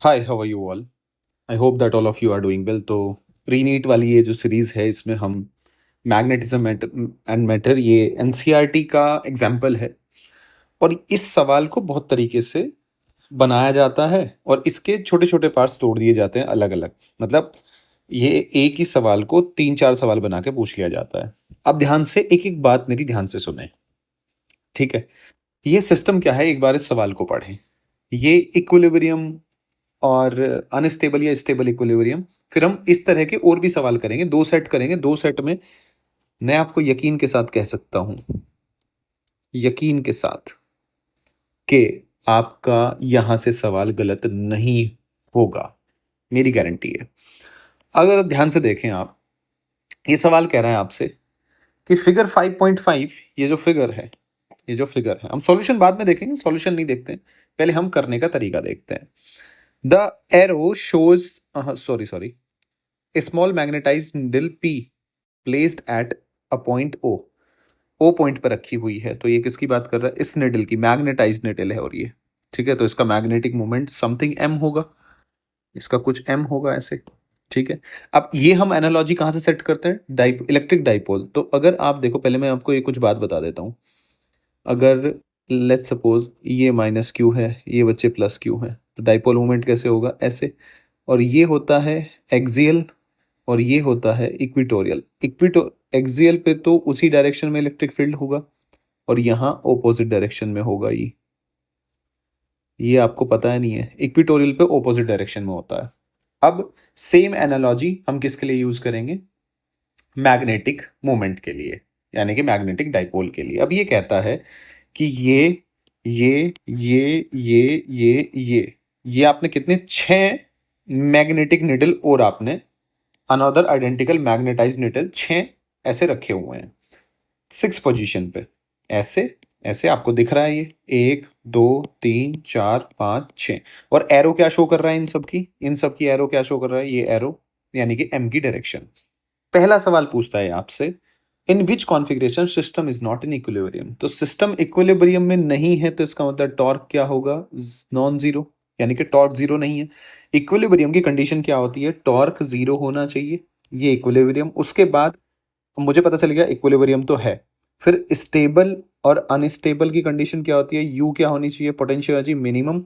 Hi, how are you all? I hope that all of you are doing well. तो preNEET वाली ये जो series है इसमें हम मैग्नेटिज्म एंड मैटर ये एनसीईआरटी का एग्जाम्पल है। और इस सवाल को बहुत तरीके से बनाया जाता है और इसके छोटे छोटे पार्ट्स तोड़ दिए जाते हैं अलग अलग। मतलब ये एक ही सवाल को तीन चार सवाल बना के पूछ लिया जाता है। अब ध्यान से एक एक बात मेरी ध्यान से सुने, ठीक है? ये सिस्टम क्या है, एक बार इस सवाल को पढ़ें। ये इक्विलिब्रियम और अनस्टेबल या स्टेबल इक्विलिब्रियम, फिर हम इस तरह के और भी सवाल करेंगे, दो सेट करेंगे। दो सेट में मैं आपको यकीन के साथ कह सकता हूं, यकीन के साथ, कि आपका यहां से सवाल गलत नहीं होगा, मेरी गारंटी है। अगर ध्यान से देखें आप, ये सवाल कह रहा है आपसे कि फिगर 5.5, ये जो फिगर है, ये जो फिगर है, हम सॉल्यूशन बाद में देखेंगे, सॉल्यूशन नहीं देखते हैं, पहले हम करने का तरीका देखते हैं। The arrow shows, sorry sorry, a small magnetized needle P placed at a point O, O point पर रखी हुई है। तो ये किसकी बात कर रहा है? इस निडल की, मैग्नेटाइज निडल है और ये, ठीक है? तो इसका मैग्नेटिक मोमेंट समथिंग m होगा, इसका कुछ m होगा ऐसे, ठीक है? अब ये हम एनालॉजी कहाँ से सेट करते हैं? Electric dipole. तो अगर आप देखो, पहले मैं आपको ये कुछ बात बता देता हूँ। अगर लेट्स सपोज ये माइनस क्यू है, ये बच्चे प्लस क्यू है, तो डाइपोल मोमेंट कैसे होगा? ऐसे। और ये होता है एक्सियल और ये होता है इक्विटोरियल। एक्सियल पे तो उसी डायरेक्शन में इलेक्ट्रिक फील्ड होगा और यहाँ ऑपोजिट डायरेक्शन में होगा। ये आपको पता है नहीं है, इक्विटोरियल पे ऑपोजिट डायरेक्शन में होता है। अब सेम एनालॉजी हम किसके लिए यूज करेंगे? मैग्नेटिक मोमेंट के लिए, यानी कि मैग्नेटिक डाइपोल के लिए। अब ये कहता है कि ये आपने कितने, छह मैग्नेटिक निडल और आपने अनदर आइडेंटिकल मैग्नेटाइज निडल, छह ऐसे रखे हुए हैं सिक्स पोजीशन पे। ऐसे ऐसे आपको दिख रहा है, ये एक दो तीन चार पाँच छः। और एरो क्या शो कर रहा है? इन सब की एरो क्या शो कर रहा है? ये एरो यानी कि एम की डायरेक्शन। पहला सवाल पूछता है आपसे, in which configuration system is not in equilibrium. तो सिस्टम इक्विलिब्रियम में नहीं है, तो इसका मतलब टॉर्क क्या होगा? नॉन जीरो, यानी कि टॉर्क जीरो नहीं है। इक्विलिब्रियम की कंडीशन क्या होती है? टॉर्क जीरो होना चाहिए, ये इक्विलिब्रियम। उसके बाद मुझे पता चल गया इक्विलिब्रियम तो है। फिर स्टेबल और अनस्टेबल की कंडीशन क्या होती है? यू क्या होनी चाहिए? Potential energy minimum.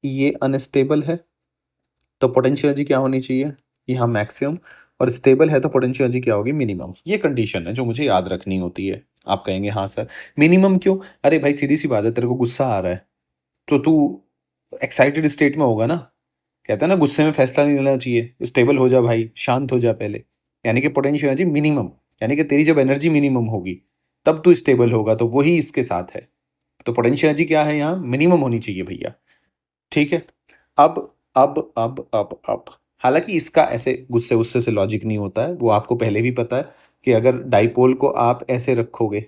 ये अनस्टेबल है तो पोटेंशियल एनर्जी क्या होनी चाहिए? यहाँ मैक्सिमम। और स्टेबल है तो पोटेंशियल एनर्जी क्या होगी? मिनिमम। ये कंडीशन है जो मुझे याद रखनी होती है। आप कहेंगे हाँ सर, मिनिमम क्यों? अरे भाई सीधी सी बात है, तेरे को गुस्सा आ रहा है तो तू एक्साइटेड स्टेट में होगा ना। कहता है ना, गुस्से में फैसला नहीं लेना चाहिए, स्टेबल हो जा भाई, शांत हो जा पहले। यानी कि पोटेंशियल एनर्जी मिनिमम, यानी कि तेरी जब एनर्जी मिनिमम होगी तब तू स्टेबल होगा, तो वही इसके साथ है। तो पोटेंशियल एनर्जी क्या है? यहाँ मिनिमम होनी चाहिए भैया, ठीक है? अब अब हालांकि इसका ऐसे गुस्से गुस्से से लॉजिक नहीं होता है, वो आपको पहले भी पता है कि अगर डाइपोल को आप ऐसे रखोगे,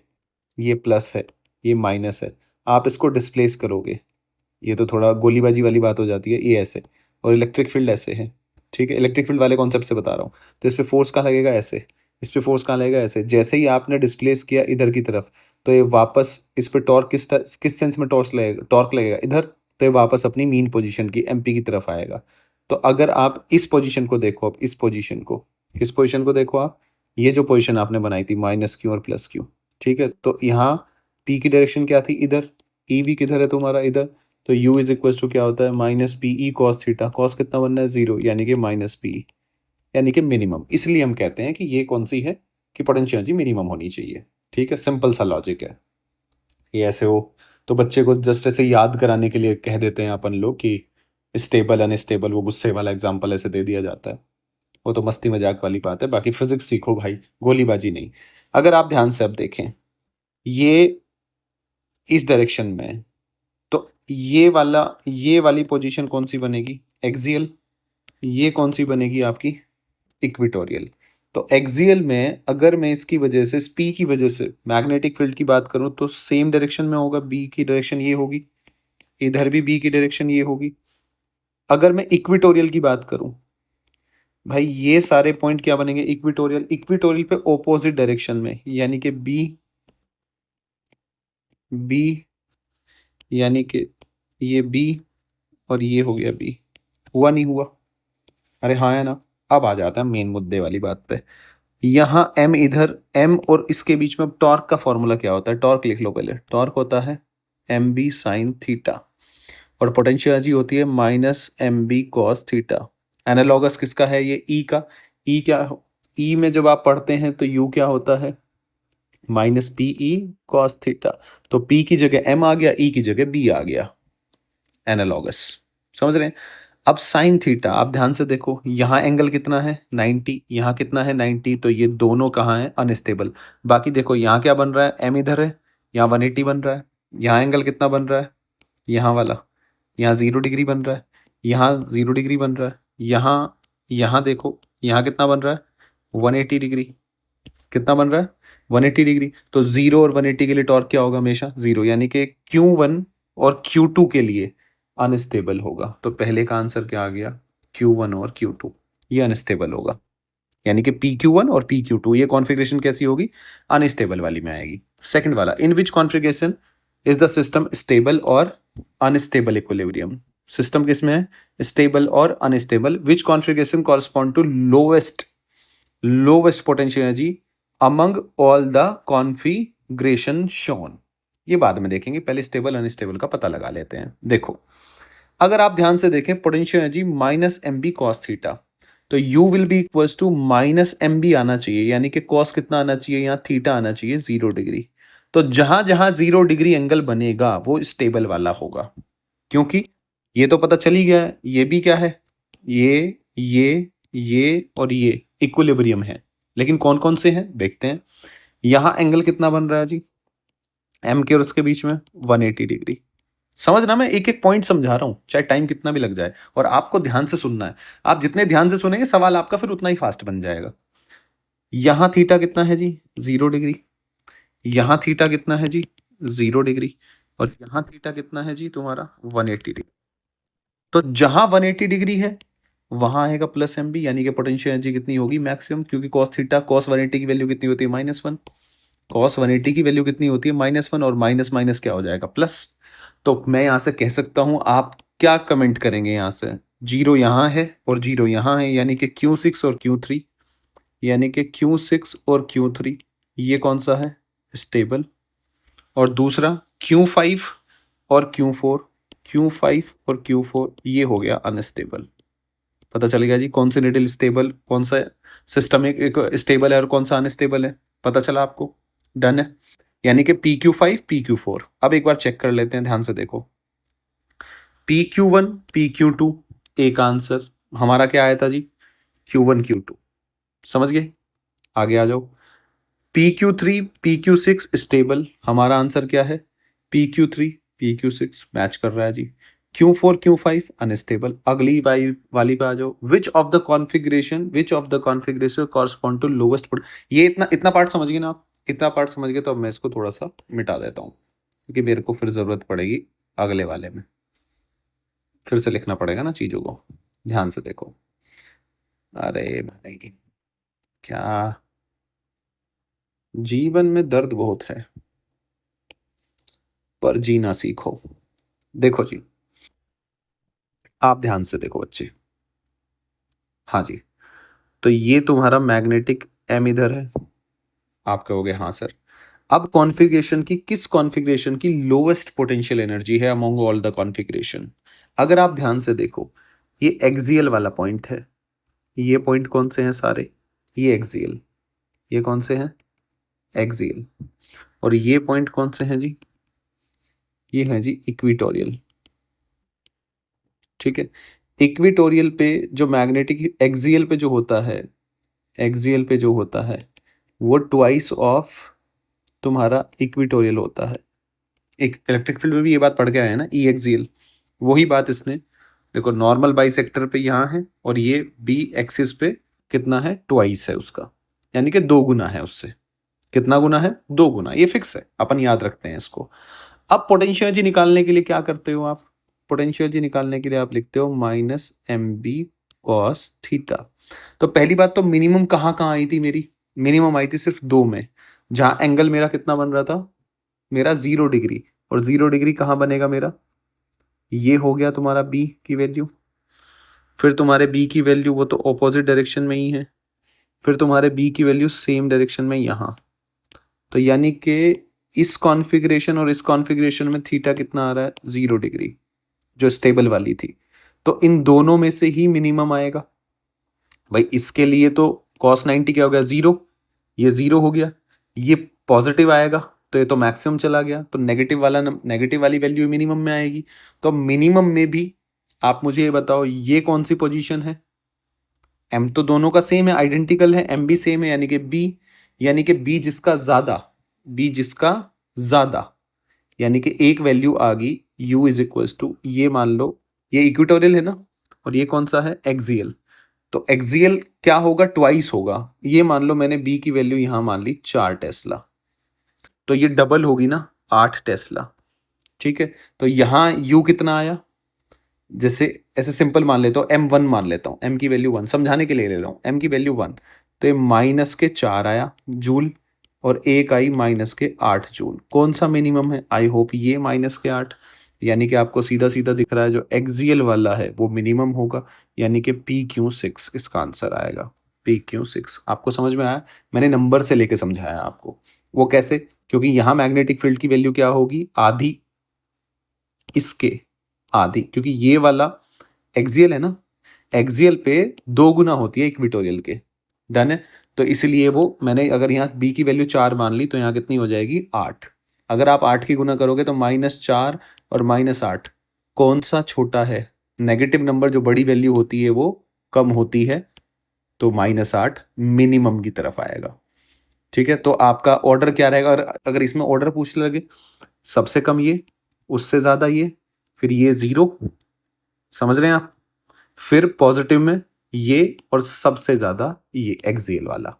ये प्लस है, ये माइनस है, आप इसको डिस्प्लेस करोगे, ये तो थोड़ा गोलीबाजी वाली बात हो जाती है, ये ऐसे। और इलेक्ट्रिक फील्ड ऐसे है, ठीक है? इलेक्ट्रिक फील्ड वाले कॉन्सेप्ट से बता रहा हूँ। तो इस पे फोर्स कहाँ लगेगा? ऐसे। इस पे फोर्स कहाँ लगेगा? ऐसे। जैसे ही आपने डिस्प्लेस किया इधर की तरफ, तो ये वापस इस पे टॉर्क किस सेंस में टॉर्क लगेगा? इधर। तो ये वापस अपनी मीन पोजीशन की, एमपी की तरफ आएगा। तो अगर आप इस पोजीशन को देखो, अब इस पोजीशन को, किस पोजीशन को देखो आप? ये जो पोजीशन आपने बनाई थी माइनस क्यू और प्लस क्यू, ठीक है? तो यहाँ पी की डायरेक्शन क्या थी? इधर। ई भी किधर है तुम्हारा? इधर। तो u इज इक्वल टू क्या होता है? Minus P E cos theta. Cos कितना बनना है? जीरो, यानी कि माइनस पी, यानी कि मिनिमम। इसलिए हम कहते हैं कि ये कौन सी है, कि पोटेंशियल एनर्जी मिनिमम होनी चाहिए, ठीक है? सिंपल सा लॉजिक है ये। ऐसे हो तो बच्चे को जस्ट ऐसे याद कराने के लिए कह देते हैं अपन लोग कि स्टेबल अनस्टेबल, वो गुस्से वाला एग्जाम्पल ऐसे दे दिया जाता है। वो तो मस्ती मजाक वाली बात है, बाकी फिजिक्स सीखो भाई, गोलीबाजी नहीं। अगर आप ध्यान से अब देखें, ये इस डायरेक्शन में है, तो ये वाली पोजीशन कौन सी बनेगी? एक्सियल। ये कौन सी बनेगी आपकी? इक्विटोरियल। तो एक्सियल में अगर मैं इसकी वजह से, पी की वजह से मैग्नेटिक फील्ड की बात करूं, तो सेम डायरेक्शन में होगा, बी की डायरेक्शन ये होगी, इधर भी बी की डायरेक्शन ये होगी। अगर मैं इक्विटोरियल की बात करूं, भाई ये सारे पॉइंट क्या बनेंगे? इक्विटोरियल। इक्विटोरियल पे ऑपोजिट डायरेक्शन में, यानी कि बी, बी, यानी कि ये बी और ये हो गया बी। हुआ नहीं हुआ? अरे हाँ है ना। अब आ जाता है मेन मुद्दे वाली बात पे। यहाँ एम इधर, एम और इसके बीच में टॉर्क का फॉर्मूला क्या होता है? टॉर्क लिख लो पहले। टॉर्क होता है एम बी साइन थीटा और पोटेंशियल एनर्जी होती है minus M B cos theta. Analogous किसका है? ये ई का। ई क्या? ई में जब आप पढ़ते हैं तो यू क्या होता है? Minus P E cos theta. तो पी की जगह एम आ गया, ई की जगह बी आ गया। एनालॉगस। समझ रहे हैं? अब साइन थीटा आप ध्यान से देखो, यहाँ एंगल कितना है? 90, यहाँ कितना है? 90। तो ये दोनों कहाँ हैं? अनस्टेबल। बाकी देखो यहाँ क्या बन रहा है? एम इधर है, यहाँ 180 बन रहा है। यहाँ एंगल कितना बन रहा है? यहाँ वाला, यहाँ 0 डिग्री बन रहा है, यहाँ 0 डिग्री बन रहा है, यहाँ देखो यहाँ कितना बन रहा है? 180 डिग्री। कितना बन रहा है? 180 डिग्री। तो 0 और 180 के लिए टॉर्क क्या होगा? हमेशा 0, यानी कि Q1 और Q2 के लिए अनस्टेबल होगा। तो पहले का आंसर क्या आ गया? Q1 और Q2 ये अनस्टेबल होगा, यानी कि PQ1 और PQ2 ये कॉन्फ़िगरेशन कैसी होगी? अनस्टेबल वाली में आएगी। सेकंड वाला, in which configuration is the system stable और अनस्टेबल इक्विलिब्रियम? सिस्टम किस में है? स्टेबल और unstable. Which configuration correspond to lowest potential energy among all the configuration shown? ये बाद में देखेंगे, पहले स्टेबल अनस्टेबल का पता लगा लेते हैं। देखो, अगर आप ध्यान से देखें, potential energy minus M B cos theta, तो u will be equals to minus M B आना चाहिए, यानी कि कॉस कितना आना चाहिए? यहाँ थीटा आना चाहिए 0 डिग्री। तो जहां जहां 0 डिग्री एंगल बनेगा वो स्टेबल वाला होगा, क्योंकि ये तो पता चल ही गया है, ये भी क्या है? ये और ये इक्विलिब्रियम है। लेकिन कौन कौन से हैं देखते हैं। यहां एंगल कितना बन रहा है जी? एम के और उसके बीच में 180 डिग्री। समझना, मैं एक एक पॉइंट समझा रहा हूं, चाहे टाइम कितना भी लग जाए, और आपको ध्यान से सुनना है। आप जितने ध्यान से सुनेंगे सवाल आपका फिर उतना ही फास्ट बन जाएगा। यहां थीटा कितना है जी? 0 डिग्री। यहां थीटा कितना है जी? 0 डिग्री। और यहां थीटा कितना है जी तुम्हारा? 180 डिग्री। तो जहां 180 डिग्री है वहां आएगा प्लस एम बी, यानी कि पोटेंशियल एनर्जी कितनी होगी? मैक्सिमम, क्योंकि कॉस थीटा, कॉस 180 की वैल्यू कितनी होती है? -1। कॉस 180 की वैल्यू कितनी होती है? -1, और माइनस माइनस क्या हो जाएगा? प्लस। तो मैं यहां से कह सकता हूं, आप क्या कमेंट करेंगे यहां से? 0 यहां है और 0 यहां है, यानी कि Q6 और Q3, यानी कि Q6 और Q3 ये कौन सा है? स्टेबल। और दूसरा Q5 और Q4, Q5 और Q4 ये हो गया अनस्टेबल। पता चलेगा जी कौन से निडल स्टेबल, कौन सा सिस्टम एक स्टेबल है और कौन सा अनस्टेबल है? पता चला आपको? डन है। यानी कि PQ5 PQ4। अब एक बार चेक कर लेते हैं, ध्यान से देखो। PQ1 PQ2 एक आंसर हमारा क्या आया था जी? Q1 Q2। समझ गए? आगे आ जाओ। PQ3 PQ6 स्टेबल, हमारा आंसर क्या है? PQ3 PQ6 मैच कर रहा है जी। Q4 Q5 unstable. अगली वाली पे आ जाओ। Which of the configuration correspond to lowest. ये इतना इतना पार्ट समझ गए ना आप? इतना पार्ट समझ गए तो अब मैं इसको थोड़ा सा मिटा देता हूँ, क्योंकि मेरे को फिर जरूरत पड़ेगी अगले वाले में। फिर से लिखना पड़ेगा ना चीजों को। ध्यान से देखो। अरे भाई, क्या जीवन में दर्द बहुत है, पर जीना सीखो। देखो जी, आप ध्यान से देखो बच्चे। हाँ जी, तो ये तुम्हारा मैग्नेटिक एम इधर है। आप कहोगे हाँ सर। अब कॉन्फ़िगरेशन की, किस कॉन्फ़िगरेशन की लोवेस्ट पोटेंशियल एनर्जी है अमंग ऑल द कॉन्फ़िगरेशन? अगर आप ध्यान से देखो, ये एक्सियल वाला पॉइंट है। ये पॉइंट कौन से हैं सारे? ये एक्सियल। ये कौन से हैं? एक्सियल। और ये पॉइंट कौन से हैं जी? ये हैं जी इक्विटोरियल। ठीक है। इक्विटोरियल पे जो मैग्नेटिक, एक्सियल पे जो होता है, एक्सियल पे जो होता है वो ट्वाइस ऑफ तुम्हारा इक्विटोरियल होता है। एक इलेक्ट्रिक फील्ड में भी ये बात पढ़ के आए हैं ना, ई एक्सियल। वही बात इसने, देखो नॉर्मल बाइसेक्टर पे यहाँ है और ये बी एक्सिस पे कितना है? ट्वाइस है उसका, यानी कि 2 गुना है उससे। कितना गुना है? 2 गुना। ये फिक्स है, अपन याद रखते हैं इसको। अब पोटेंशियल एनर्जी निकालने के लिए क्या करते हो आप? पोटेंशियल एनर्जी निकालने के लिए आप लिखते हो minus M B cos theta. तो पहली बात तो मिनिमम कहाँ कहाँ आई थी मेरी? मिनिमम आई थी सिर्फ 2 में, जहां एंगल मेरा कितना बन रहा था? मेरा 0 डिग्री। और 0 डिग्री कहाँ बनेगा मेरा? ये हो गया तुम्हारा बी की वैल्यू। फिर तुम्हारे बी की वैल्यू वो तो ऑपोजिट डायरेक्शन में ही है, फिर तुम्हारे बी की वैल्यू सेम डायरेक्शन में यहाँ। तो यानी कि इस कॉन्फ़िगरेशन और इस कॉन्फ़िगरेशन में थीटा कितना आ रहा है, 0 डिग्री, जो स्टेबल वाली थी। तो इन दोनों में से ही मिनिमम आएगा भाई। इसके लिए तो cos 90 क्या हो गया, 0, ये 0 हो गया, ये पॉजिटिव आएगा तो ये तो मैक्सिमम चला गया, तो नेगेटिव वाली वैल्यू मिनिमम में आएगी। तो मिनिमम में भी आप मुझे ये बताओ ये कौन सी पोजीशन है। एम तो दोनों का सेम है, आइडेंटिकल है, एम भी सेम है, यानी कि बी, यानी कि बी जिसका ज्यादा, बी जिसका ज्यादा, यानी कि एक वैल्यू आ गई u इज इक्वल टू, ये मान लो ये इक्वेटोरियल है ना, और ये कौन सा है, एक्सियल। तो एक्सियल क्या होगा, ट्वाइस होगा। ये मान लो मैंने बी की वैल्यू यहां मान ली 4 टेस्ला, तो ये डबल होगी ना, 8 टेस्ला। ठीक है, तो यहां u कितना आया, जैसे ऐसे सिंपल मान लेता हूँ, m1 मान लेता हूँ, m की वैल्यू 1 समझाने के लिए ले रहा हूँ, m की वैल्यू 1, तो ये -4 आया जूल, और एक आई -8 जूल। कौन सा मिनिमम है, आई होप ये -8, यानी कि आपको सीधा सीधा दिख रहा है जो एक्सियल वाला है वो मिनिमम होगा, यानी कि PQ6 इसका आंसर आएगा। PQ6 आपको समझ में आया, मैंने नंबर से लेके समझाया आपको। वो कैसे, क्योंकि यहाँ मैग्नेटिक फील्ड की वैल्यू क्या होगी, आधी इसके, आधी, क्योंकि ये वाला एक्सियल है ना, एक्सियल पे 2 गुना होती है इक्वेटोरियल के। डन है, तो इसलिए वो मैंने अगर यहाँ बी की वैल्यू 4 मान ली तो यहाँ कितनी हो जाएगी, 8। अगर आप 8 की गुना करोगे तो -4 और -8 कौन सा छोटा है, नेगेटिव नंबर जो बड़ी वैल्यू होती है वो कम होती है, तो -8 मिनिमम की तरफ आएगा। ठीक है, तो आपका ऑर्डर क्या रहेगा, और अगर इसमें ऑर्डर पूछ लगे, सबसे कम ये, उससे ज्यादा ये, फिर ये 0, समझ रहे हैं आप, फिर पॉजिटिव में ये, और सबसे ज्यादा ये एक्सियल वाला।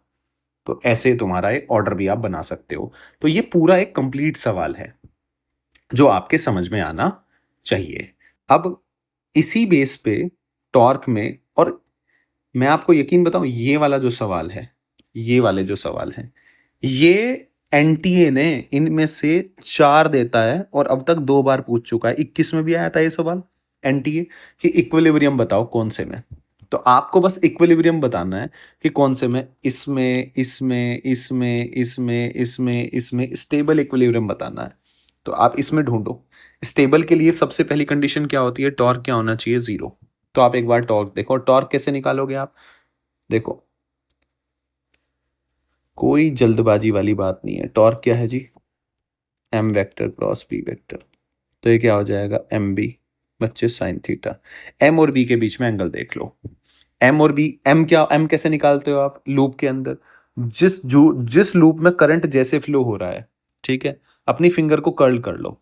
तो ऐसे तुम्हारा एक ऑर्डर भी आप बना सकते हो। तो ये पूरा एक कंप्लीट सवाल है जो आपके समझ में आना चाहिए। अब इसी बेस पे टॉर्क में, और मैं आपको यकीन बताऊं, ये वाला जो सवाल है, ये वाले जो सवाल है, ये एनटीए ने इनमें से 4 देता है, और अब तक 2 बार पूछ चुका है। 21 में भी आया था ये सवाल एनटीए, कि इक्विलिब्रियम बताओ कौन से में। तो आपको बस इक्विलिब्रियम बताना है कि कौन से में, इसमें इसमें इसमें इसमें इसमें इसमें स्टेबल इक्विलिब्रियम बताना है। तो आप इसमें ढूंढो। स्टेबल के लिए सबसे पहली कंडीशन क्या होती है, टॉर्क क्या होना चाहिए, 0। तो आप एक बार टॉर्क देखो, टॉर्क कैसे निकालोगे आप, देखो कोई जल्दबाजी वाली बात नहीं है। टॉर्क क्या है जी, M vector cross B vector, तो ये क्या हो जाएगा, एम बी बच्चे साइन थीटा। एम और बी के बीच में एंगल देख लो, एम और बी, एम क्या, एम कैसे निकालते हो आप, लूप के अंदर जिस लूप में करंट जैसे फ्लो हो रहा है, ठीक है, अपनी फिंगर को कर्ल कर लो।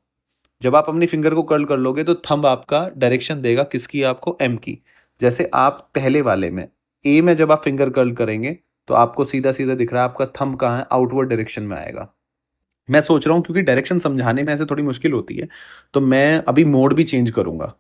जब आप अपनी फिंगर को कर्ल कर लोगे तो थंब आपका डायरेक्शन देगा किसकी, आपको एम की। जैसे आप पहले वाले में ए में जब आप फिंगर कर्ल करेंगे तो आपको सीधा सीधा दिख रहा है आपका थंब कहाँ है, आउटवर्ड डायरेक्शन में आएगा। मैं सोच रहा हूँ क्योंकि डायरेक्शन समझाने में ऐसे थोड़ी मुश्किल होती है, तो मैं अभी मोड भी चेंज करूंगा।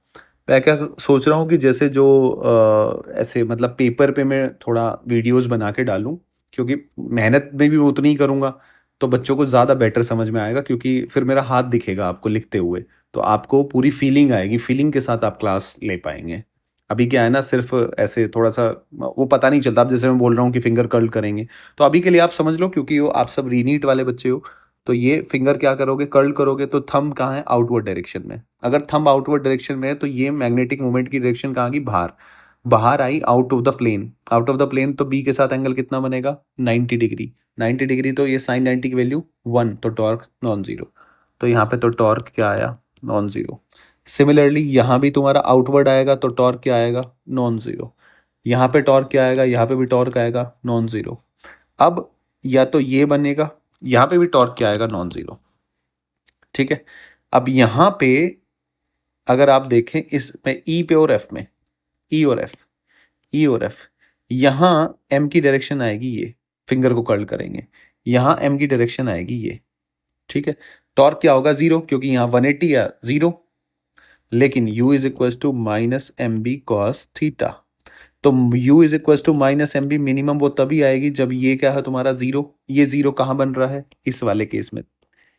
मैं क्या सोच रहा हूँ कि जैसे जो ऐसे मतलब पेपर पे मैं थोड़ा वीडियोस बना के डालूं, क्योंकि मेहनत में भी उतनी ही करूंगा, तो बच्चों को ज़्यादा बेटर समझ में आएगा, क्योंकि फिर मेरा हाथ दिखेगा आपको लिखते हुए, तो आपको पूरी फीलिंग आएगी, फीलिंग के साथ आप क्लास ले पाएंगे। अभी क्या है ना, सिर्फ ऐसे थोड़ा सा वो पता नहीं चलता। अब जैसे मैं बोल रहा हूँ कि फिंगर कर्ल करेंगे, तो अभी के लिए आप समझ लो, क्योंकि वो आप सब रीनीट वाले बच्चे हो, तो ये फिंगर क्या करोगे, कर्ल करोगे तो थंब कहाँ है, आउटवर्ड डायरेक्शन में। अगर थंब आउटवर्ड डायरेक्शन में है तो ये मैग्नेटिक मूवमेंट की डायरेक्शन कहाँ की, बाहर, बाहर आई, out of the plane, out of the plane, तो बी के साथ एंगल कितना बनेगा, 90 डिग्री। 90 डिग्री, तो ये साइन 90 की वैल्यू 1, तो टॉर्क नॉन जीरो। तो यहाँ पे तो टॉर्क क्या आया, नॉन जीरो। सिमिलरली यहाँ भी तुम्हारा आउटवर्ड आएगा तो टॉर्क क्या आएगा, नॉन जीरो। यहाँ पे टॉर्क क्या आएगा, यहाँ पे भी टॉर्क आएगा नॉन जीरो। अब या तो ये बनेगा, यहाँ पे भी टॉर्क क्या आएगा, नॉन जीरो। ठीक है, अब यहाँ पे अगर आप देखें इसमें ई पे और एफ में, ई और एफ, ई और एफ, यहाँ एम की डायरेक्शन आएगी ये, फिंगर को कर्ल करेंगे, यहाँ एम की डायरेक्शन आएगी ये। ठीक है, टॉर्क क्या होगा, 0, क्योंकि यहाँ 180 या 0, लेकिन u is equal to minus M B cos theta. तो u is equal to minus M B minimum वो तभी आएगी जब ये क्या है तुम्हारा 0। ये 0 कहाँ बन रहा है, इस वाले केस में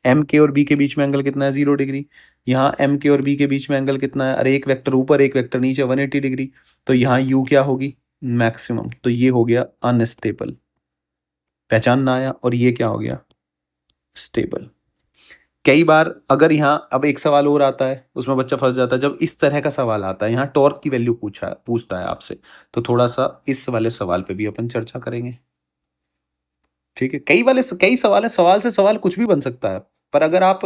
एम के और बी के बीच में एंगल कितना है 0 डिग्री। यहाँ एम के और बी के बीच में एंगल कितना है, अरे एक वेक्टर ऊपर एक वेक्टर नीचे 180 डिग्री। तो यहाँ यू क्या होगी, मैक्सिमम। तो ये हो गया अनस्टेबल, पहचानना आया। और ये क्या हो गया, स्टेबल। कई बार अगर यहाँ अब एक सवाल और आता है, उसमें बच्चा फंस जाता है, जब इस तरह का सवाल आता है, यहाँ टॉर्क की वैल्यू पूछता है आपसे, तो थोड़ा सा इस वाले सवाल पे भी अपन चर्चा करेंगे। ठीक है, कई सवाल है, सवाल से सवाल कुछ भी बन सकता है। पर अगर आप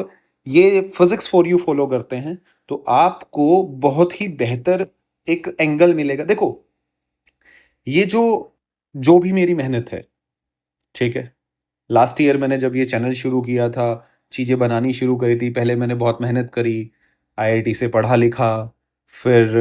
ये फिजिक्स फॉर यू फॉलो करते हैं तो आपको बहुत ही बेहतर एक एंगल मिलेगा। देखो, ये जो भी मेरी मेहनत है, ठीक है, लास्ट ईयर मैंने जब ये चैनल शुरू किया था, चीज़ें बनानी शुरू करी थी, पहले मैंने बहुत मेहनत करी, आईआईटी से पढ़ा लिखा, फिर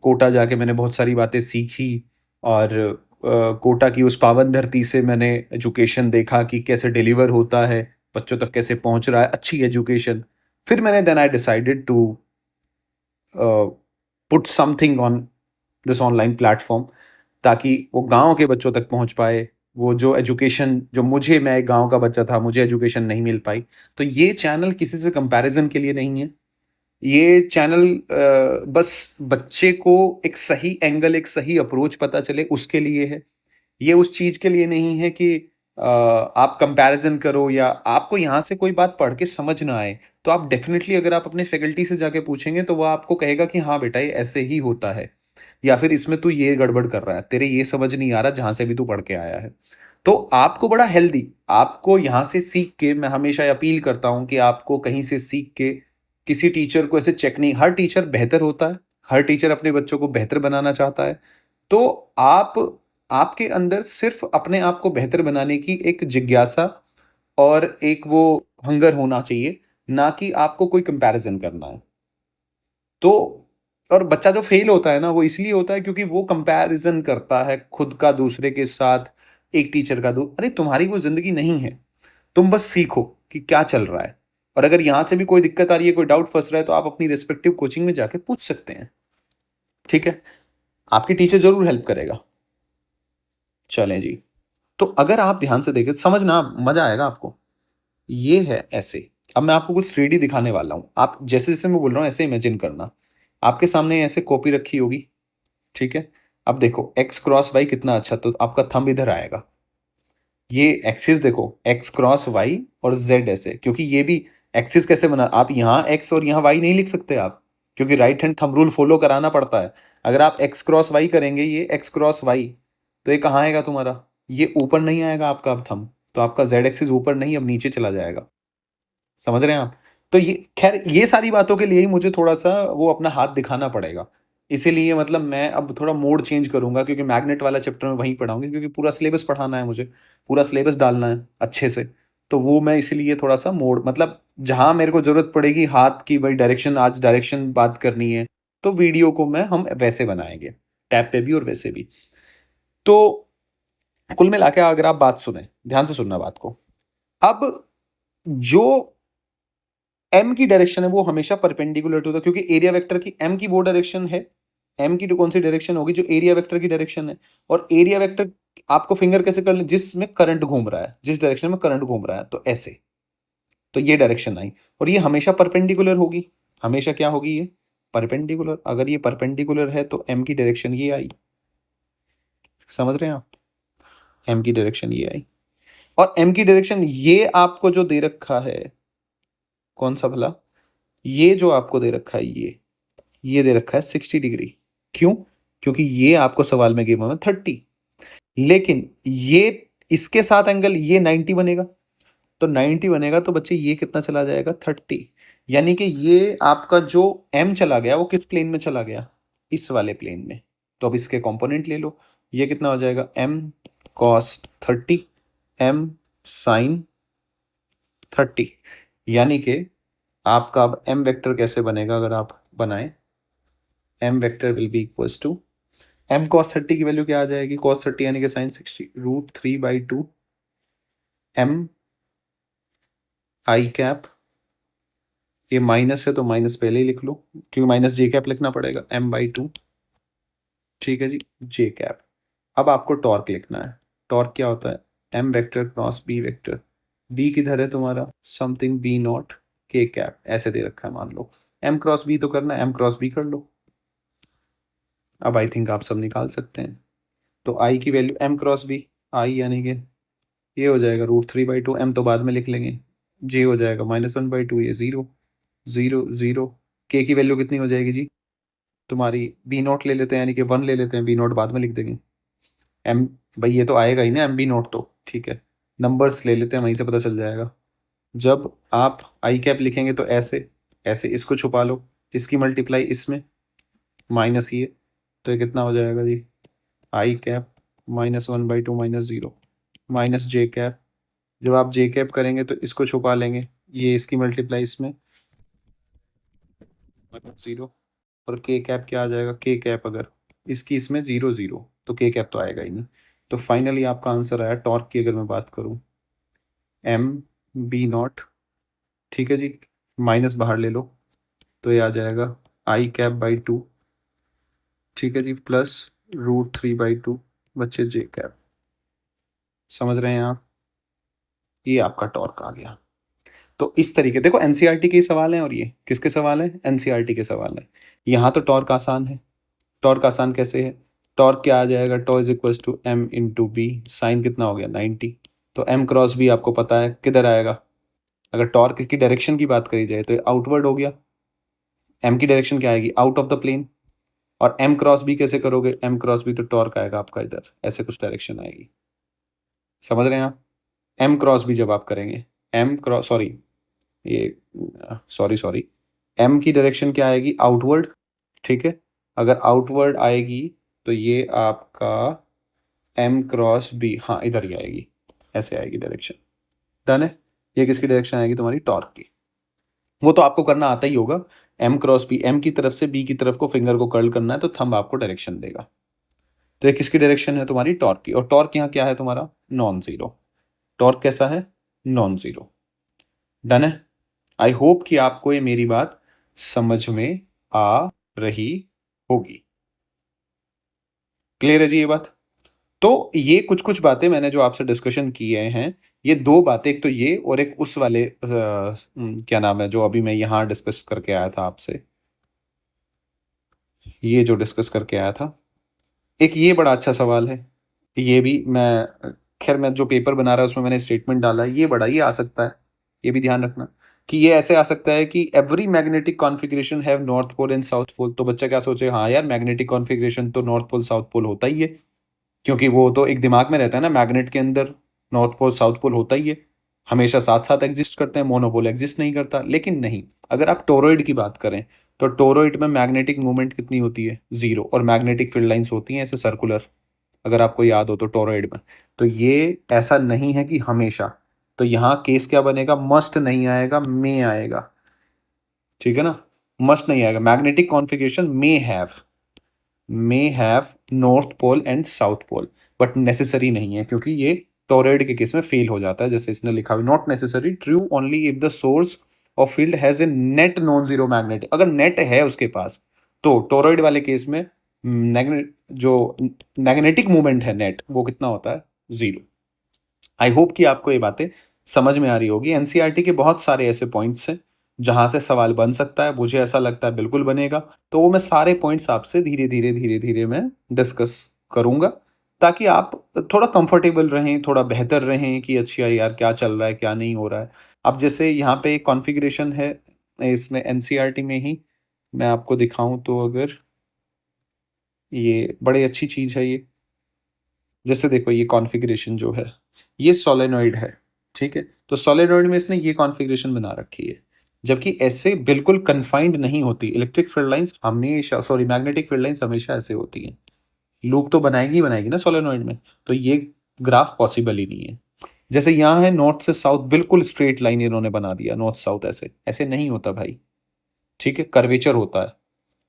कोटा जाके मैंने बहुत सारी बातें सीखी, और कोटा की उस पावन धरती से मैंने एजुकेशन देखा कि कैसे डिलीवर होता है, बच्चों तक कैसे पहुंच रहा है अच्छी एजुकेशन। फिर मैंने then I decided to put something on this online platform, ताकि वो गांव के बच्चों तक पहुंच पाए। वो जो एजुकेशन, जो मुझे, मैं एक गांव का बच्चा था, मुझे एजुकेशन नहीं मिल पाई। तो ये चैनल किसी से कंपैरिजन के लिए नहीं है। ये चैनल बस बच्चे को एक सही एंगल, एक सही अप्रोच पता चले उसके लिए है। ये उस चीज के लिए नहीं है कि आप कंपैरिजन करो या आपको यहाँ से कोई बात पढ़ के समझ ना आए। तो आप डेफिनेटली, अगर आप अपने फैकल्टी से जाके पूछेंगे तो वो आपको कहेगा कि हाँ बेटा, ये ऐसे ही होता है, या फिर इसमें तू ये गड़बड़ कर रहा है, तेरे ये समझ नहीं आ रहा जहां से भी तू पढ़ के आया है। तो आपको बड़ा हेल्दी, आपको यहाँ से सीख के, मैं हमेशा अपील करता हूँ कि आपको कहीं से सीख के, किसी टीचर को ऐसे चेक नहीं, हर टीचर बेहतर होता है, हर टीचर अपने बच्चों को बेहतर बनाना चाहता है। तो आप, आपके अंदर सिर्फ अपने आप को बेहतर बनाने की एक जिज्ञासा और एक वो हंगर होना चाहिए, ना कि आपको कोई कंपैरिजन करना है। तो और बच्चा जो फेल होता है ना, वो इसलिए होता है क्योंकि वो कंपैरिजन करता है खुद का दूसरे के साथ, एक टीचर का दो। अरे तुम्हारी वो जिंदगी नहीं है, तुम बस सीखो कि क्या चल रहा है। और अगर यहां से भी कोई दिक्कत आ रही है, कोई डाउट फंस रहा है, तो आप अपनी रिस्पेक्टिव कोचिंग में जाके पूछ सकते हैं। ठीक है, आपकी टीचर जरूर हेल्प करेगा। चलें जी, तो अगर आप ध्यान से देखें, समझना, मजा आएगा आपको। ये है ऐसे। अब मैं आपको कुछ 3D दिखाने वाला हूं, आप जैसे जैसे मैं बोल रहा हूं ऐसे इमेजिन करना। आपके सामने ऐसे कॉपी रखी होगी, ठीक है। अब देखो एक्स क्रॉस वाई कितना अच्छा, तो आपका थंब इधर आएगा। ये एक्सिस देखो, एक्स क्रॉस वाई और जेड ऐसे, क्योंकि ये भी एक्सिस कैसे बना, आप यहाँ एक्स और यहाँ वाई नहीं लिख सकते आप, क्योंकि right hand thumb rule follow कराना पड़ता है। अगर आप एक्स क्रॉस वाई करेंगे, ये एक्स क्रॉस वाई, तो ये कहाँ आएगा तुम्हारा, ये ऊपर नहीं आएगा आपका अब थंब, तो आपका जेड एक्सिस ऊपर नहीं, अब नीचे चला जाएगा। समझ रहे हैं आप। तो ये खैर, ये सारी बातों के लिए ही मुझे थोड़ा सा वो अपना हाथ दिखाना पड़ेगा। इसीलिए मतलब मैं अब थोड़ा मोड चेंज करूंगा, क्योंकि मैग्नेट वाला चैप्टर में वहीं पढ़ाऊंगी, क्योंकि पूरा सिलेबस पढ़ाना है मुझे, पूरा सिलेबस डालना है अच्छे से। तो वो मैं इसीलिए थोड़ा सा मोड, मतलब जहां मेरे को जरूरत पड़ेगी हाथ की, भाई डायरेक्शन, आज डायरेक्शन बात करनी है, तो वीडियो को हम वैसे बनाएंगे, टैब पे भी और वैसे भी। तो कुल मिला के अगर आप बात सुने, ध्यान से सुनना बात को। अब जो एम की डायरेक्शन है वो हमेशा परपेंडिकुलर टू द, क्योंकि एरिया वेक्टर की एम की वो डायरेक्शन है, एम की तो कौन सी डायरेक्शन होगी, जो एरिया वेक्टर की डायरेक्शन है। और एरिया वेक्टर आपको फिंगर कैसे कर ले, जिसमें करंट घूम रहा है, जिस डायरेक्शन में करंट घूम रहा है, तो ऐसे। तो ये डायरेक्शन आई, और ये हमेशा परपेंडिकुलर होगी। हमेशा क्या होगी, ये परपेंडिकुलर। अगर ये परपेंडिकुलर है तो एम की डायरेक्शन ये आई। समझ रहे हैं आप, एम की डायरेक्शन ये आई। और एम की डायरेक्शन ये आपको जो दे रखा है, कौन सा भला, ये जो आपको दे रखा है, ये दे रखा है 60 डिग्री। क्यों, क्योंकि ये आपको सवाल में गिवन है 30, लेकिन ये इसके साथ एंगल ये 90 बनेगा। तो 90 बनेगा तो बच्चे ये कितना चला जाएगा, 30। यानी कि ये आपका जो m चला गया वो किस प्लेन में चला गया, इस वाले प्लेन में। तो अब इसके कंपोनेंट ले लो, ये कितना हो जाएगा, m cos 30, m sin 30। यानी कि आपका अब m वेक्टर कैसे बनेगा, अगर आप बनाएं, m vector will be equals to, m cos 30 की वैल्यू क्या आ जाएगी, cos 30 यानी कि sin 60, √3/2 m i कैप। ये माइनस है तो माइनस पहले ही लिख लो, क्योंकि माइनस जे कैप लिखना पड़ेगा, m/2। ठीक है जी, जे कैप। अब आपको टॉर्क लिखना है। टॉर्क क्या होता है, m vector cross b vector B किधर है तुम्हारा, something B naught K cap ऐसे दे रखा है मान लो। एम क्रॉस बी तो करना है, एम क्रॉस बी कर लो। अब आई थिंक आप सब निकाल सकते हैं। तो आई की वैल्यू एम क्रॉस बी, आई यानी कि ये हो जाएगा √3/2, एम तो बाद में लिख लेंगे। जे हो जाएगा -1/2, ये 0 0 0। के की वैल्यू कितनी हो जाएगी जी तुम्हारी, बी नॉट ले लेते हैं यानी कि 1 ले लेते हैं, बी नॉट बाद में लिख देंगे। एम भाई ये तो आएगा ही ना एम बी नॉट, तो ठीक है नंबर्स ले लेते हैं, वहीं से पता चल जाएगा। जब आप आई कैप लिखेंगे तो ऐसे ऐसे इसको छुपा लो, इसकी मल्टीप्लाई इसमें माइनस ये, तो ये कितना हो जाएगा जी, आई कैप -1/2 -0 माइनस जे कैप। जब आप जे कैप करेंगे तो इसको छुपा लेंगे, ये इसकी मल्टीप्लाई इसमें 0, और के कैप क्या आ जाएगा, के कैप अगर इसकी इसमें 0 0 तो के कैप तो आएगा ही नहीं। तो फाइनली आपका आंसर आया टॉर्क की अगर मैं बात करूं एम बी नॉट, ठीक है जी, माइनस बाहर ले लो तो ये आ जाएगा आई कैप बाई 2, ठीक है जी, प्लस √3/2 बच्चे जे कैप। समझ रहे हैं आप, ये आपका टॉर्क आ गया। तो इस तरीके देखो एनसीईआरटी के सवाल हैं, और ये किसके सवाल हैं, एनसीईआरटी के सवाल हैं। यहाँ तो टॉर्क आसान है। टॉर्क आसान कैसे है, टॉर्क क्या आ जाएगा, tau is equal to M into B, sine कितना हो गया 90। तो एम क्रॉस बी आपको पता है किधर आएगा, अगर टॉर्क की डायरेक्शन की बात करी जाए तो आउटवर्ड हो गया, एम की डायरेक्शन क्या आएगी, आउट ऑफ द प्लेन। और एम क्रॉस बी कैसे करोगे, एम क्रॉस बी तो टॉर्क आएगा आपका इधर, ऐसे कुछ डायरेक्शन आएगी। समझ रहे हैं आप, एम क्रॉस बी जब आप करेंगे, एम क्रॉस सॉरी ये सॉरी एम की डायरेक्शन क्या आएगी, आउटवर्ड, ठीक है। अगर आउटवर्ड आएगी तो ये आपका एम क्रॉस बी, हाँ इधर ही आएगी, ऐसे आएगी डायरेक्शन। डन है, ये किसकी डायरेक्शन आएगी, तुम्हारी टॉर्क की। वो तो आपको करना आता ही होगा, एम क्रॉस बी, एम की तरफ से बी की तरफ को फिंगर को कर्ल करना है तो थंब आपको डायरेक्शन देगा। तो ये किसकी डायरेक्शन है, तुम्हारी टॉर्क की। और टॉर्क यहाँ क्या है तुम्हारा, नॉन जीरो। टॉर्क कैसा है, नॉन जीरो। डन है। आई होप कि आपको ये मेरी बात समझ में आ रही होगी। क्लियर है जी ये बात। तो ये कुछ कुछ बातें मैंने जो आपसे डिस्कशन किए हैं, ये दो बातें, एक तो ये और एक उस वाले क्या नाम है जो अभी मैं यहाँ डिस्कस करके आया था आपसे, ये जो डिस्कस करके आया था, एक ये बड़ा अच्छा सवाल है। ये भी मैं खैर मैं जो पेपर बना रहा है उसमें मैंने स्टेटमेंट डाला है, ये बड़ा ये आ सकता है, ये भी ध्यान रखना कि ये ऐसे आ सकता है कि every magnetic configuration have north pole and south pole. तो बच्चा क्या सोचे, हाँ यार मैग्नेटिक कॉन्फ़िगरेशन तो नॉर्थ पोल साउथ पोल होता ही है, क्योंकि वो तो एक दिमाग में रहता है ना, मैग्नेट के अंदर नॉर्थ पोल साउथ पोल होता ही है, हमेशा साथ साथ एग्जिस्ट करते हैं, मोनोपोल एग्जिस्ट नहीं करता। लेकिन नहीं, अगर आप टोरॉइड की बात करें तो टोरॉइड में मैग्नेटिक मूवमेंट कितनी होती है, जीरो, और मैग्नेटिक फील्ड लाइंस होती हैं ऐसे सर्कुलर, अगर आपको याद हो तो टोरॉइड में। तो ये ऐसा नहीं है कि हमेशा, तो यहाँ केस क्या बनेगा, मस्ट नहीं आएगा, मे आएगा, ठीक है ना, मस्ट नहीं आएगा। Magnetic configuration may have north pole and south pole, but necessary नहीं है, क्योंकि ये टोरॉइड के केस में फेल हो जाता है, जैसे इसने लिखा हुआ not necessary, true only if the source of field has a net non zero magnet. अगर नेट है उसके पास तो टोरॉइड वाले केस में जो मैग्नेटिक मूवमेंट है नेट, वो कितना होता है, जीरो। आई होप कि आपको ये बातें समझ में आ रही होगी। एनसीईआरटी के बहुत सारे ऐसे पॉइंट्स हैं जहां से सवाल बन सकता है, मुझे ऐसा लगता है बिल्कुल बनेगा। तो वो मैं सारे पॉइंट्स आपसे धीरे धीरे धीरे धीरे मैं डिस्कस करूंगा, ताकि आप थोड़ा कंफर्टेबल रहें, थोड़ा बेहतर रहें कि अच्छा यार क्या चल रहा है क्या नहीं हो रहा है। अब जैसे यहाँ पे एक कॉन्फ़िगरेशन है इसमें एनसीईआरटी में ही, मैं आपको दिखाऊं तो, अगर ये बड़ी अच्छी चीज़ है ये, जैसे देखो ये कॉन्फ़िगरेशन जो है ये सोलेनॉइड है, ठीक है। तो सोलेनॉइड में इसने ये कॉन्फ़िगरेशन बना रखी है, जबकि ऐसे बिल्कुल कन्फाइंड नहीं होती इलेक्ट्रिक फील्ड लाइंस, हमेशा सॉरी मैग्नेटिक फील्ड लाइंस हमेशा ऐसे होती हैं। लूप तो बनाएगी ही बनाएगी ना सोलेनॉइड में, तो ये ग्राफ पॉसिबल ही नहीं है। जैसे यहाँ है नॉर्थ से साउथ बिल्कुल स्ट्रेट लाइन इन्होंने बना दिया, नॉर्थ साउथ, ऐसे ऐसे नहीं होता भाई, ठीक है, कर्वेचर होता है।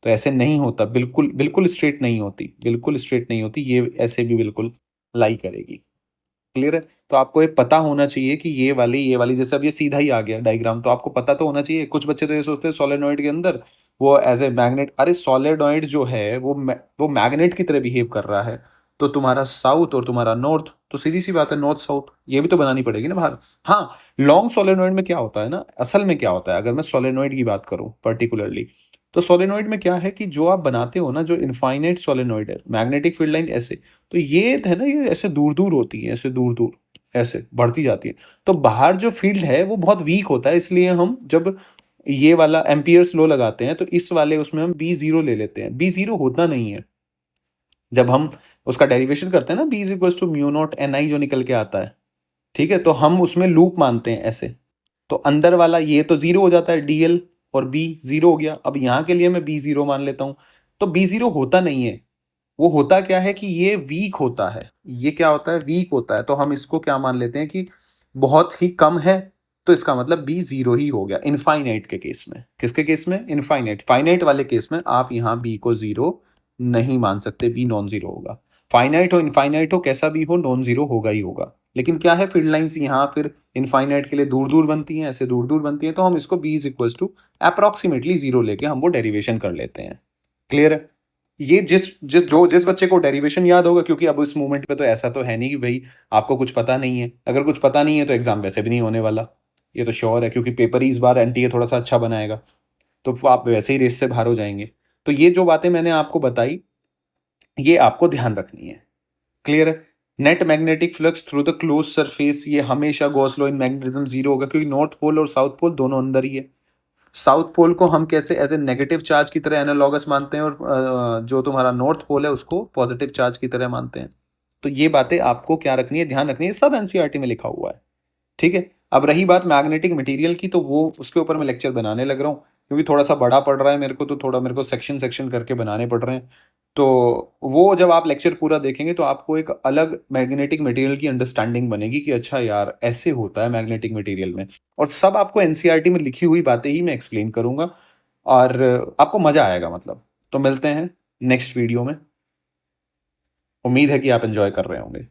तो ऐसे नहीं होता, बिल्कुल बिल्कुल स्ट्रेट नहीं होती, बिल्कुल स्ट्रेट नहीं होती, ये ऐसे भी बिल्कुल लाई करेगी। क्लियर है। तो आपको ये पता होना चाहिए कि ये वाली जैसे अब ये सीधा ही आ गया डायग्राम, तो आपको पता तो होना चाहिए। कुछ बच्चे तो ये सोचते हैं सोलेनॉइड के अंदर वो एज ए मैग्नेट, अरे सोलेनॉइड जो है वो मैग्नेट की तरह बिहेव कर रहा है, तो तुम्हारा साउथ और तुम्हारा नॉर्थ तो सीधी सी बात है नॉर्थ साउथ ये भी तो बनानी पड़ेगी ना बाहर। हाँ, लॉन्ग सोलेनॉइड में क्या होता है ना, असल में क्या होता है, अगर मैं सोलेनॉइड की बात करूं पर्टिकुलरली, तो सोलेनॉइड में क्या है कि जो आप बनाते हो ना, जो इनफाइनाइट सोलेनॉइड है, मैग्नेटिक फील्ड लाइन ऐसे, तो ये है ना, ये ऐसे दूर दूर होती है, ऐसे दूर दूर ऐसे बढ़ती जाती है। तो बाहर जो फील्ड है वो बहुत वीक होता है, इसलिए हम जब ये वाला एम्पियर्स लॉ लगाते हैं तो इस वाले उसमें हम बी जीरो ले लेते हैं। बी जीरो होता नहीं है, जब हम उसका डेरिवेशन करते हैं ना, B is equal to mu naught N I जो निकल के आता है, ठीक है, तो हम उसमें लूप मानते हैं ऐसे, तो अंदर वाला ये तो जीरो हो जाता है डीएल, और बी जीरो हो गया। अब यहाँ के लिए मैं बी जीरो मान लेता हूँ, तो बी जीरो होता नहीं है। वो होता क्या है कि ये वीक होता है, ये क्या होता है, वीक होता है। तो हम इसको क्या मान लेते हैं कि बहुत ही कम है, तो इसका मतलब बी जीरो ही हो गया इनफाइनाइट के केस में। किसके केस में, इनफाइनाइट, फाइनाइट वाले केस में आप यहाँ बी को जीरो नहीं मान सकते, बी नॉन जीरो होगा। फाइनाइट हो इनफाइनाइट हो कैसा भी हो, नॉन जीरो होगा ही होगा। लेकिन क्या है, फील्ड लाइंस यहाँ फिर इनफाइनाइट के लिए दूर दूर बनती हैं, ऐसे दूर दूर बनती हैं, तो हम इसको B is equal to approximately zero लेके हम वो डेरिवेशन कर लेते हैं। क्लियर है। ये जिस बच्चे को डेरिवेशन याद होगा, क्योंकि अब इस मोमेंट पे तो ऐसा तो है नहीं कि भाई आपको कुछ पता नहीं है, अगर कुछ पता नहीं है तो एग्जाम वैसे भी नहीं होने वाला, ये तो श्योर है, क्योंकि पेपर ही इस बार एनटीए थोड़ा सा अच्छा बनाएगा, तो आप वैसे ही रेस से बाहर हो जाएंगे। तो ये जो बातें मैंने आपको बताई, ये आपको ध्यान रखनी है। क्लियर है। Net magnetic flux through the close surface, ये हमेशा Gauss law in magnetism zero होगा, क्योंकि नॉर्थ पोल और साउथ पोल दोनों अंदर ही है। साउथ पोल को हम कैसे एज ए नेगेटिव चार्ज की तरह एनालॉगस मानते हैं, और जो तुम्हारा नॉर्थ पोल है उसको पॉजिटिव चार्ज की तरह मानते हैं। तो ये बातें आपको क्या रखनी है, ध्यान रखनी है, सब एनसीईआरटी में लिखा हुआ है। ठीक है। अब रही बात मैग्नेटिक मटेरियल की, तो वो उसके ऊपर मैं लेक्चर बनाने लग रहा हूँ, क्योंकि थोड़ा सा बड़ा पड़ रहा है मेरे को, तो थोड़ा मेरे को सेक्शन सेक्शन करके बनाने पड़ रहे हैं। तो वो जब आप लेक्चर पूरा देखेंगे तो आपको एक अलग मैग्नेटिक मटेरियल की अंडरस्टैंडिंग बनेगी कि अच्छा यार ऐसे होता है मैग्नेटिक मटेरियल में, और सब आपको एनसीईआरटी में लिखी हुई बातें ही मैं एक्सप्लेन करूंगा, और आपको मजा आएगा मतलब। तो मिलते हैं नेक्स्ट वीडियो में, उम्मीद है कि आप एंजॉय कर रहे होंगे।